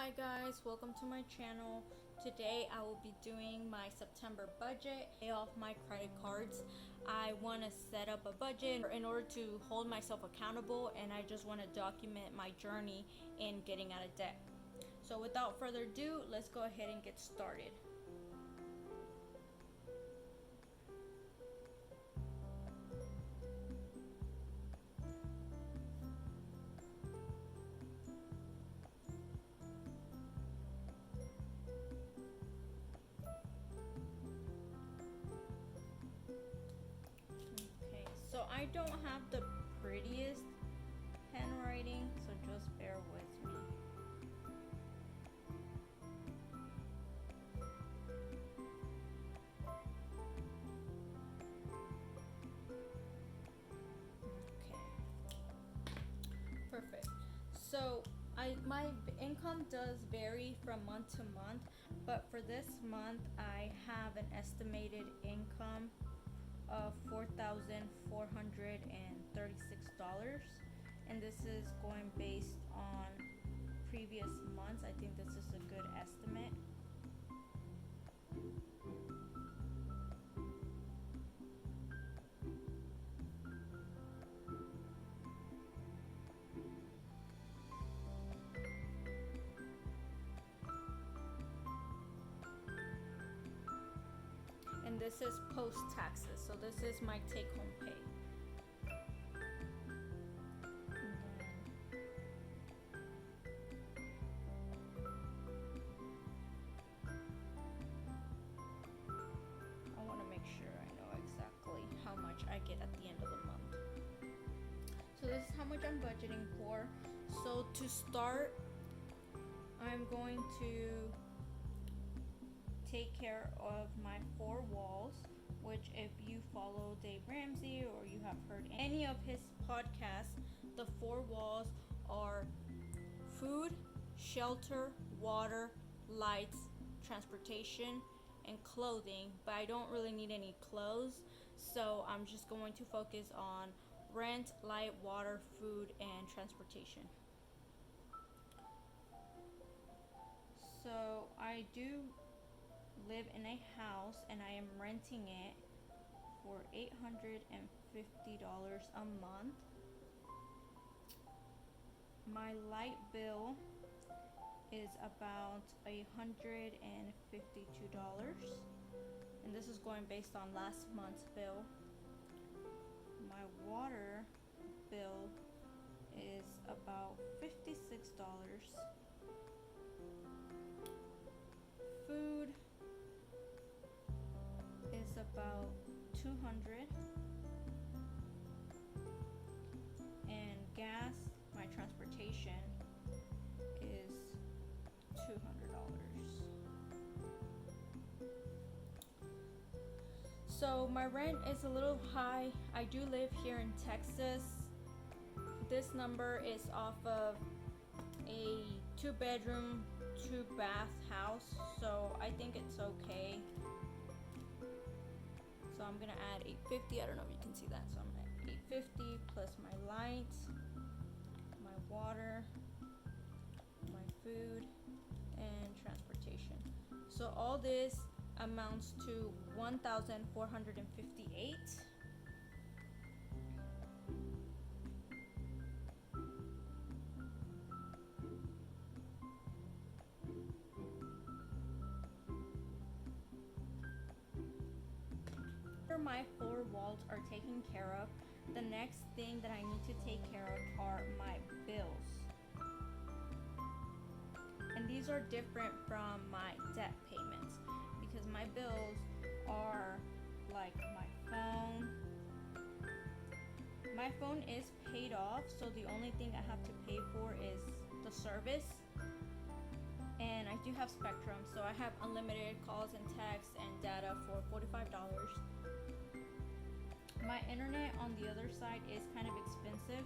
Hi guys, welcome to my channel. Today I will be doing my September budget, pay off my credit cards. I want to set up a budget in order to hold myself accountable, and I just want to document my journey in getting out of debt. So without further ado, let's go ahead and get started. Okay, so I don't have the prettiest handwriting, so just bear with me. Okay, perfect. So my income does vary from month to month, but for this month I have an estimated income of $4,436, and this is going based on previous months. I think this is a good estimate. And this is post taxes, so this is my take home pay. I want to make sure I know exactly how much I get at the end of the month. So this is how much I'm budgeting for. So to start, I'm going to take care of my 4 walls, which if you follow Dave Ramsey or you have heard any of his podcasts, the 4 walls are food, shelter, water, lights, transportation, and clothing. But I don't really need any clothes, so I'm just going to focus on rent, light, water, food, and transportation. So I do live in a house and I am renting it for $850 a month. My light bill is about $152, and this is going based on last month's bill. My water bill is about $56. Food is about 200, and gas, my transportation, is $200. So my rent is a little high. I do live here in Texas. This number is off of a 2-bedroom, 2-bath house, so I think it's okay. So I'm gonna add $850. I don't know if you can see that. So I'm gonna add $850 plus my light, my water, my food, and transportation. So all this amounts to $1,458. After my 4 walls are taken care of, the next thing that I need to take care of are my bills. And these are different from my debt payments because my bills are like my phone. My phone is paid off, so the only thing I have to pay for is the service. And I do have Spectrum, so I have unlimited calls and texts and data for $45. My internet on the other side is kind of expensive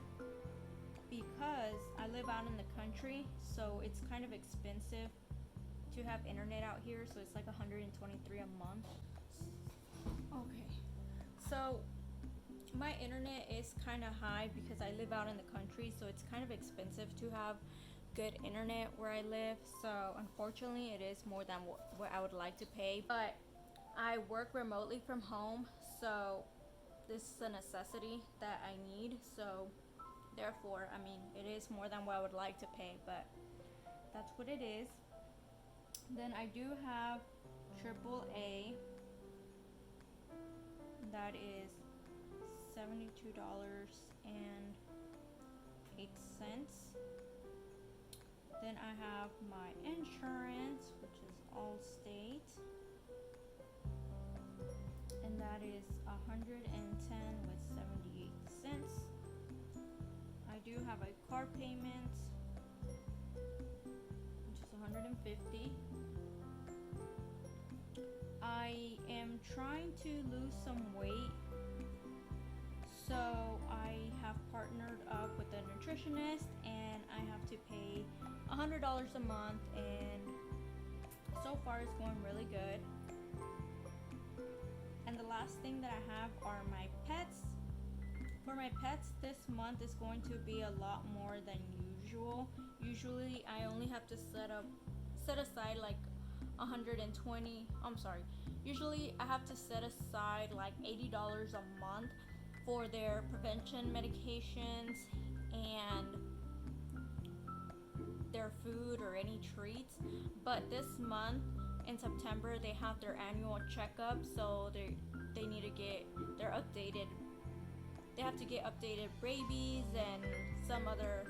because I live out in the country, so it's kind of expensive to have internet out here, so it's like $123 a month. Okay, so my internet is kind of high because I live out in the country, so it's kind of expensive to have good internet where I live, so unfortunately it is more than what I would like to pay. But I work remotely from home, so this is a necessity that I need. So therefore, I mean, it is more than what I would like to pay, but that's what it is. Then I do have AAA, that is $72.08. Then I have my insurance, which is Allstate, and that is 110 with 78 cents. I do have a car payment, which is 150. I am trying to lose some weight, so I have partnered up with a nutritionist, and I have to pay $100 a month, and so far it's going really good. And the last thing that I have are my pets. For my pets, this month is going to be a lot more than usual. Usually I only have to set aside like 120. Usually I have to set aside like $80 a month for their prevention medications and their food or any treats. But this month in September they have their annual checkup, so they need to get their updated. They have to get updated rabies and some other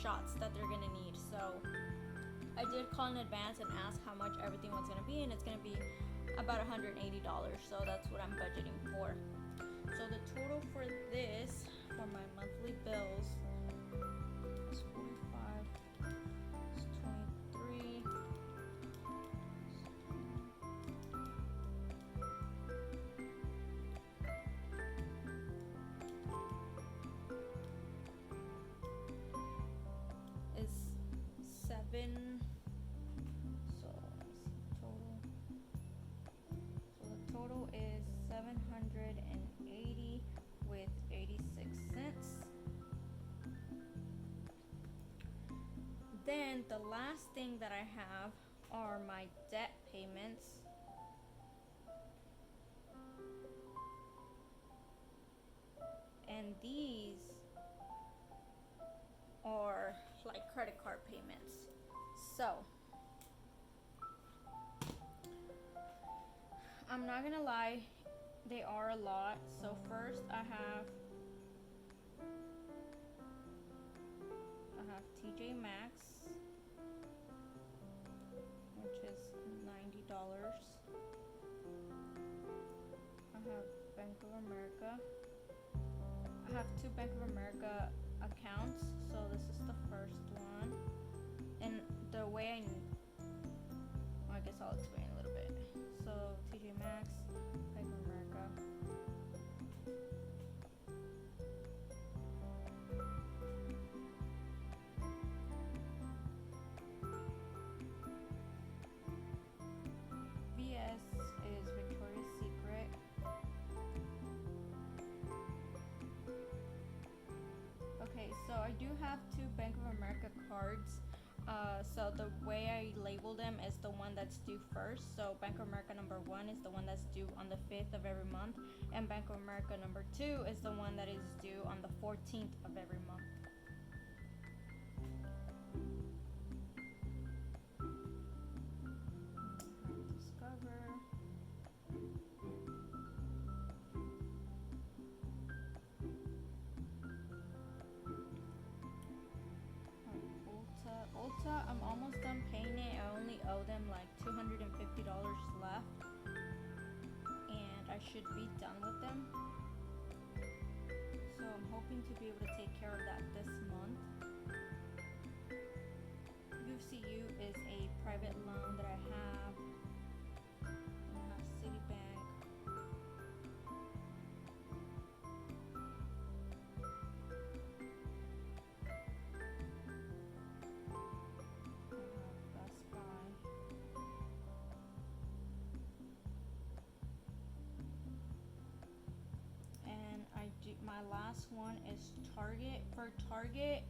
shots that they're gonna need. So I did call in advance and ask how much everything was gonna be, and it's gonna be about $180. So that's what I'm budgeting for. So the total for this, for my monthly bills, is 45, is 23, is 7. So let me see total. So the total is 780 with 86 cents. Then the last thing that I have are my debt payments. And these are like credit card payments. So I'm not gonna lie, they are a lot. So first I have TJ Maxx, which is $90. I have Bank of America. I have 2 Bank of America accounts, so this is the first one. And the way I guess I'll explain a little bit. So TJ Maxx, Bank of America. VS is Victoria's Secret. Okay, so I do have 2 Bank of America cards. So the way I label them is the one that's due first. So Bank of America number 1 is the one that's due on the 5th of every month, and Bank of America number 2 is the one that is due on the 14th of every month. Discover. Ulta, I'm almost done paying it. I only owe them like $250 left, and I should be done with them. So I'm hoping to be able to take care of that this month. UCU is a private loan that I have. And I have Citibank. Best Buy. And my last one is Target. For Target,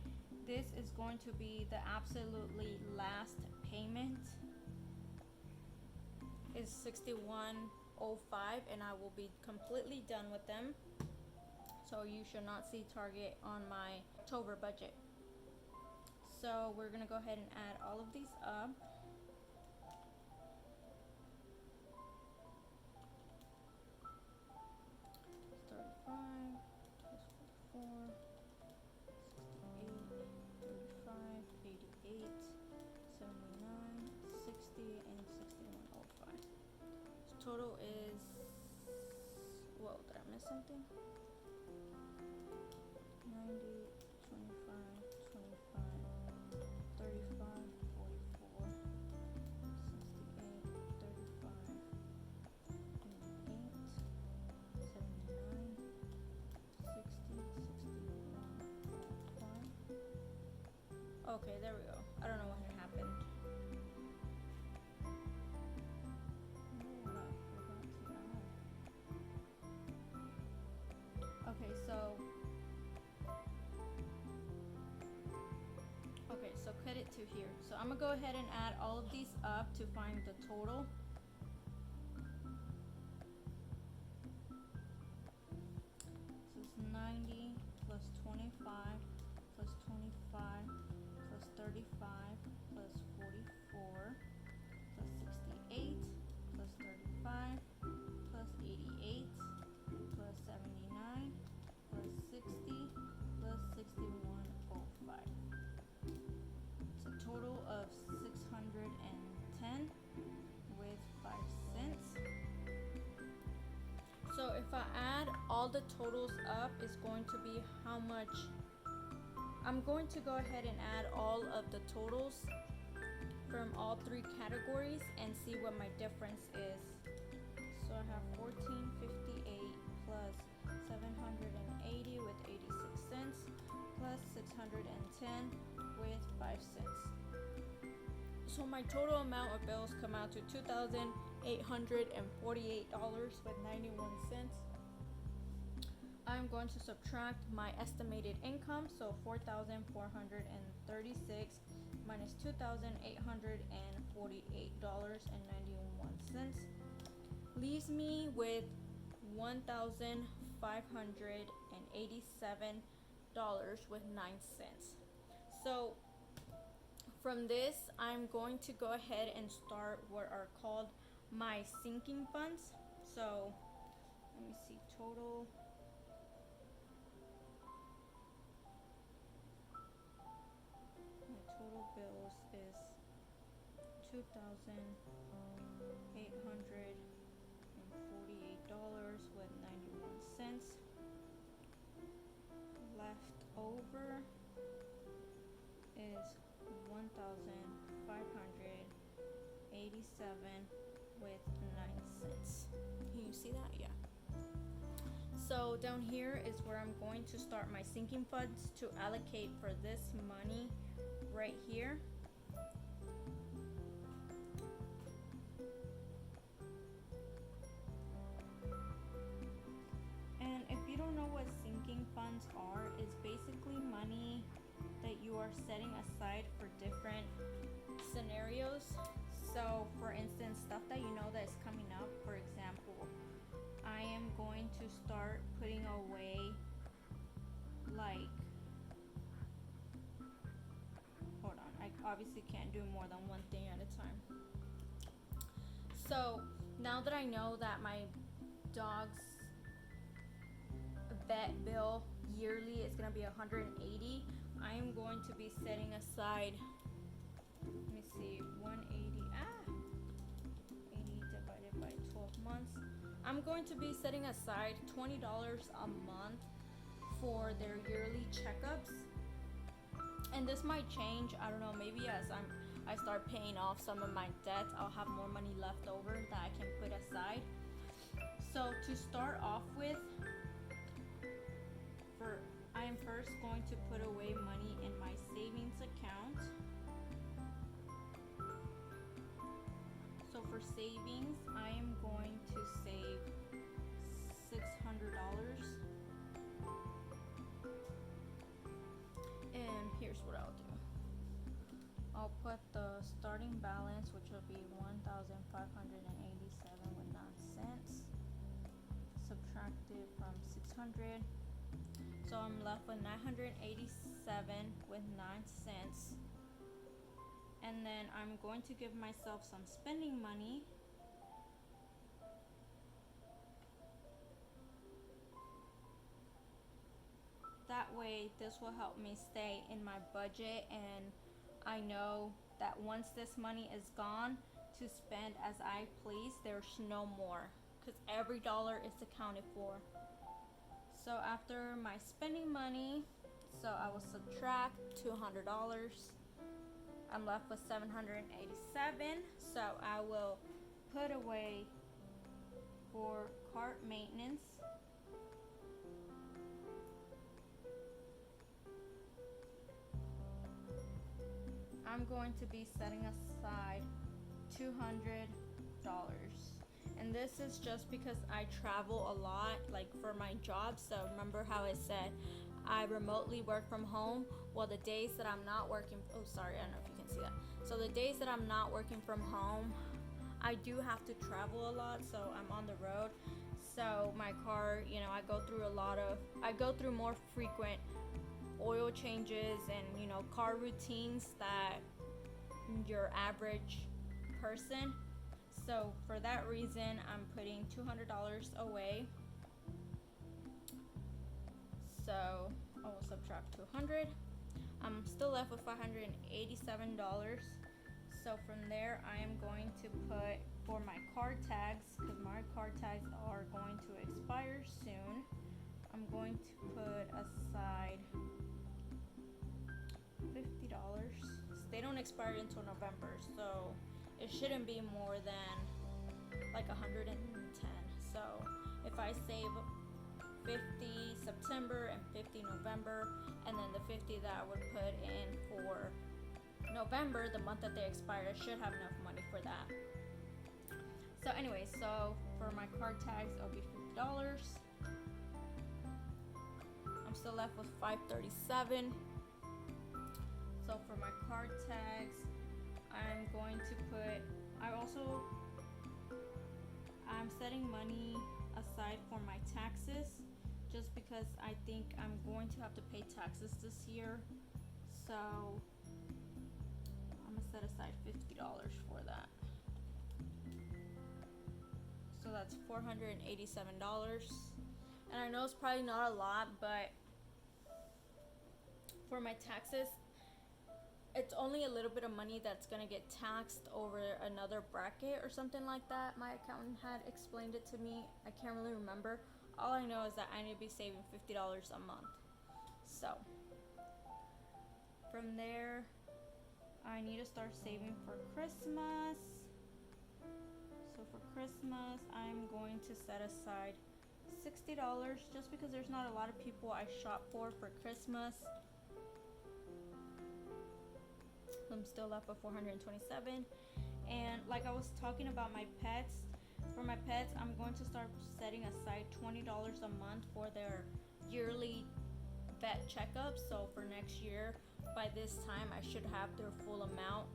this is going to be the absolutely last payment. Is $61.05, and I will be completely done with them. So you should not see Target on my October budget. So we're gonna go ahead and add all of these up. Total is, whoa, did I miss something? 90, 25, 25, 35, 44, 68, 35, 88, 79, 60, 61, 5. Okay, there we go. I don't know what happened. So cut it to here. So I'm gonna go ahead and add all of these up to find the total. So it's 90 plus 25 plus 25 plus 35 plus 44 plus 68 plus 35 plus 88 plus 79 plus 60 plus 61.05. Total of 610 with 5 cents. So if I add all the totals up, it's going to be how much. I'm going to go ahead and add all of the totals from all 3 categories and see what my difference is. So I have 1458 plus 780 with 86 cents plus 610 with 5 cents. So my total amount of bills come out to $2,848 with 91 cents. I'm going to subtract my estimated income, so $4,436 minus $2,848.91 leaves me with $1,587 with 9 cents. So from this, I'm going to go ahead and start what are called my sinking funds. So let me see, total. My total bills is $2,848 with 91 cents. Left over is $1,587 with 9 cents. Can you see that? Yeah. So down here is where I'm going to start my sinking funds to allocate for this money right here. And if you don't know what sinking funds are, it's basically money that you are setting aside for different scenarios. So for instance, stuff that you know that is coming up. For example, I am going to start putting away, like, hold on, I obviously can't do more than one thing at a time. So now that I know that my dog's vet bill yearly is gonna be $180, I am going to be setting aside, let me see, 80 divided by 12 months. I'm going to be setting aside $20 a month for their yearly checkups. And this might change, I don't know, maybe as I start paying off some of my debts, I'll have more money left over that I can put aside. So to start off with, I am first going to put away money in my savings account. So for savings, I am going to save $600. And here, here's what I'll do. I'll put the starting balance, which will be 1,587 with 9 cents. Subtract it from 600. So I'm left with 987 with 9 cents. And then I'm going to give myself some spending money. That way, this will help me stay in my budget, and I know that once this money is gone, to spend as I please. There's no more, because every dollar is accounted for. So after my spending money, so I will subtract $200. I'm left with 787. So I will put away for cart maintenance. I'm going to be setting aside $200. And this is just because I travel a lot, like for my job. So remember how I said I remotely work from home? Well, the days that I'm not working, oh sorry, I don't know if you can see that. So the days that I'm not working from home, I do have to travel a lot, so I'm on the road. So my car, you know, I go through more frequent oil changes and, you know, car routines that your average person. So for that reason, I'm putting $200 away. So I will subtract 200. I'm still left with $587. So from there, I am going to put for my car tags, because my car tags are going to expire soon. I'm going to put aside $50. They don't expire until November, so it shouldn't be more than like 110. So if I save 50 September and 50 November, and then the 50 that I would put in for November, the month that they expire, I should have enough money for that. So anyway, so for my card tags, it'll be $50. I'm still left with $537. So for my card tags, I'm going to put, I'm setting money aside for my taxes, just because I think I'm going to have to pay taxes this year. So I'm gonna set aside $50 for that. So that's $487. And I know it's probably not a lot, but for my taxes, it's only a little bit of money that's gonna get taxed over another bracket or something like that. My accountant had explained it to me. I can't really remember. All I know is that I need to be saving $50 a month. So from there, I need to start saving for Christmas. So for Christmas, I'm going to set aside $60, just because there's not a lot of people I shop for Christmas. I'm still left with 427. And like I was talking about my pets, for my pets, I'm going to start setting aside $20 a month for their yearly vet checkups. So for next year, by this time, I should have their full amount.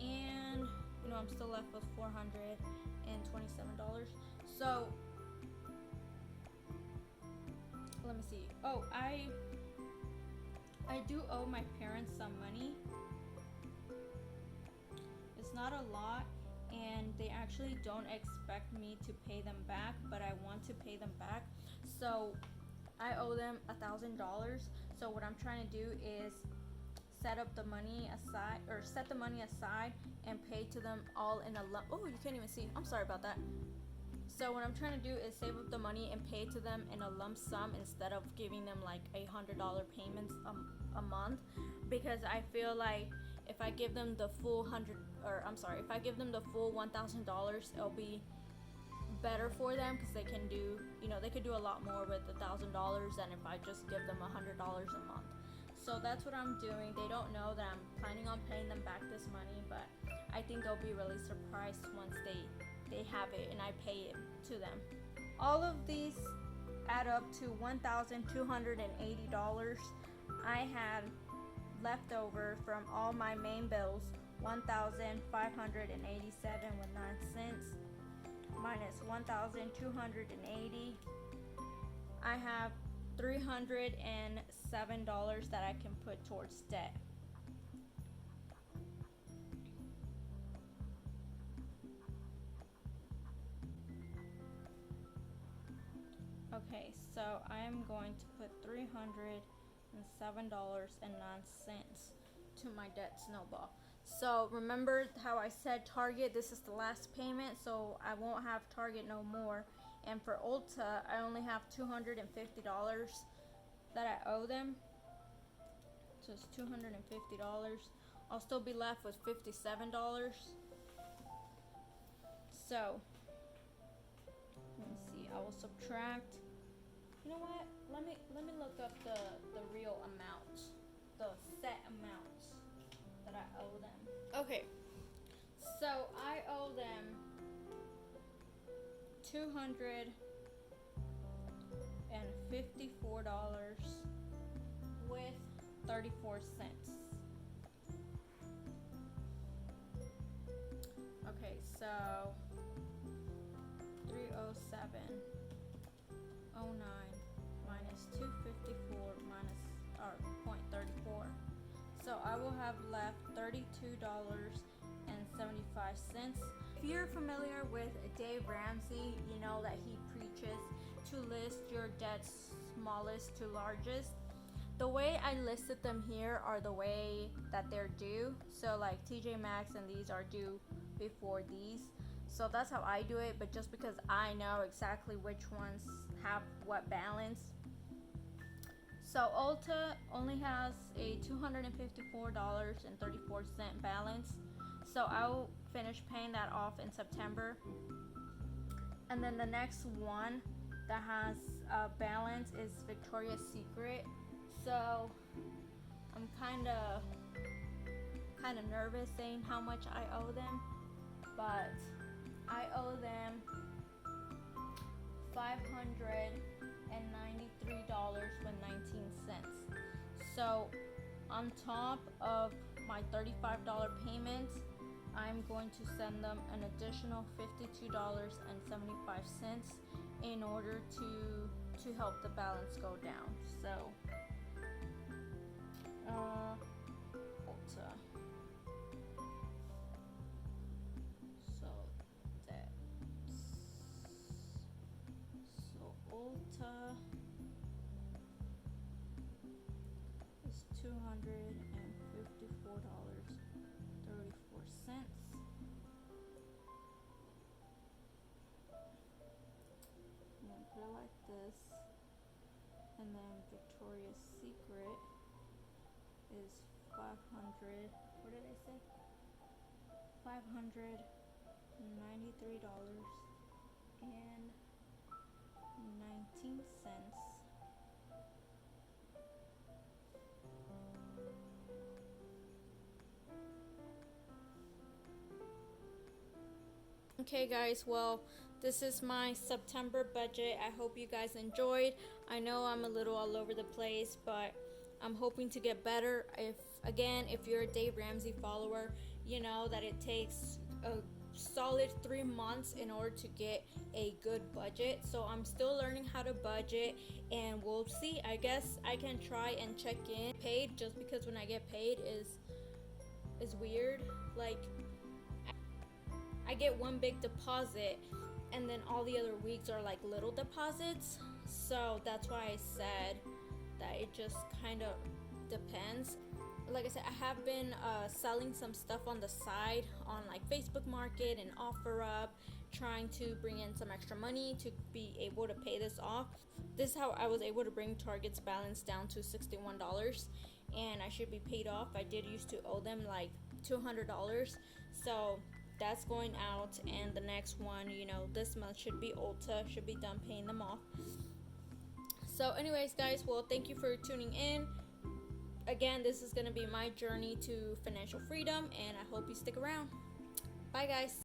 And you know, I'm still left with $427. So let me see. Oh, I do owe my parents some money. It's not a lot, and they actually don't expect me to pay them back, but I want to pay them back. So I owe them $1,000. So what I'm trying to do is set the money aside and pay to them all in a lump. Oh, you can't even see. I'm sorry about that. So what I'm trying to do is save up the money and pay to them in a lump sum instead of giving them like $100 payments a month, because I feel like if I give them the full if I give them the full $1,000, it'll be better for them, because they can do, they could do a lot more with $1,000 than if I just give them $100 a month. So that's what I'm doing. They don't know that I'm planning on paying them back this money, but I think they'll be really surprised once they have it and I pay it to them. All of these add up to $1,280. I had left over from all my main bills $1,587.09 minus 1,280. I have $307 that I can put towards debt. Okay, so I am going to put $307.09 to my debt snowball. So remember how I said Target, this is the last payment, so I won't have Target no more. And for Ulta, I only have $250 that I owe them. So it's $250. I'll still be left with $57. So let me see. I will subtract. You know what? Let me look up the real amount, the set amount that I owe them. Okay. So I owe them $254 with 34 cents. Okay, so 307.09 minus 254 minus 0.34. So I will have left $32.75. If you're familiar with Dave Ramsey, you know that he preaches to list your debts smallest to largest. The way I listed them here are the way that they're due. So like TJ Maxx and these are due before these. So that's how I do it, but just because I know exactly which ones have what balance. So Ulta only has a $254.34 balance. So I'll finish paying that off in September. And then the next one that has a balance is Victoria's Secret. So I'm kind of nervous saying how much I owe them, but I owe them $593.19. So on top of my $35 payment, I'm going to send them an additional $52.75 in order to help the balance go down. So Ulta. So Ulta is $254.34. I'm gonna put it like this, and then Victoria's Secret is 500. What did I say? $593.19. Okay guys, well, this is my September budget. I hope you guys enjoyed. I know I'm a little all over the place, but I'm hoping to get better. If you're a Dave Ramsey follower, you know that it takes a solid 3 months in order to get a good budget. So I'm still learning how to budget, and we'll see. I guess I can try and check in paid, just because when I get paid is weird. Like I get one big deposit, and then all the other weeks are like little deposits. So that's why I said that it just kind of depends. Like I said, I have been selling some stuff on the side on like Facebook Market and OfferUp, trying to bring in some extra money to be able to pay this off. This is how I was able to bring Target's balance down to $61, and I should be paid off. I did used to owe them like $200, so that's going out. And the next one, you know, this month should be Ulta, should be done paying them off. So anyways guys, well, thank you for tuning in. Again, this is going to be my journey to financial freedom, and I hope you stick around. Bye guys.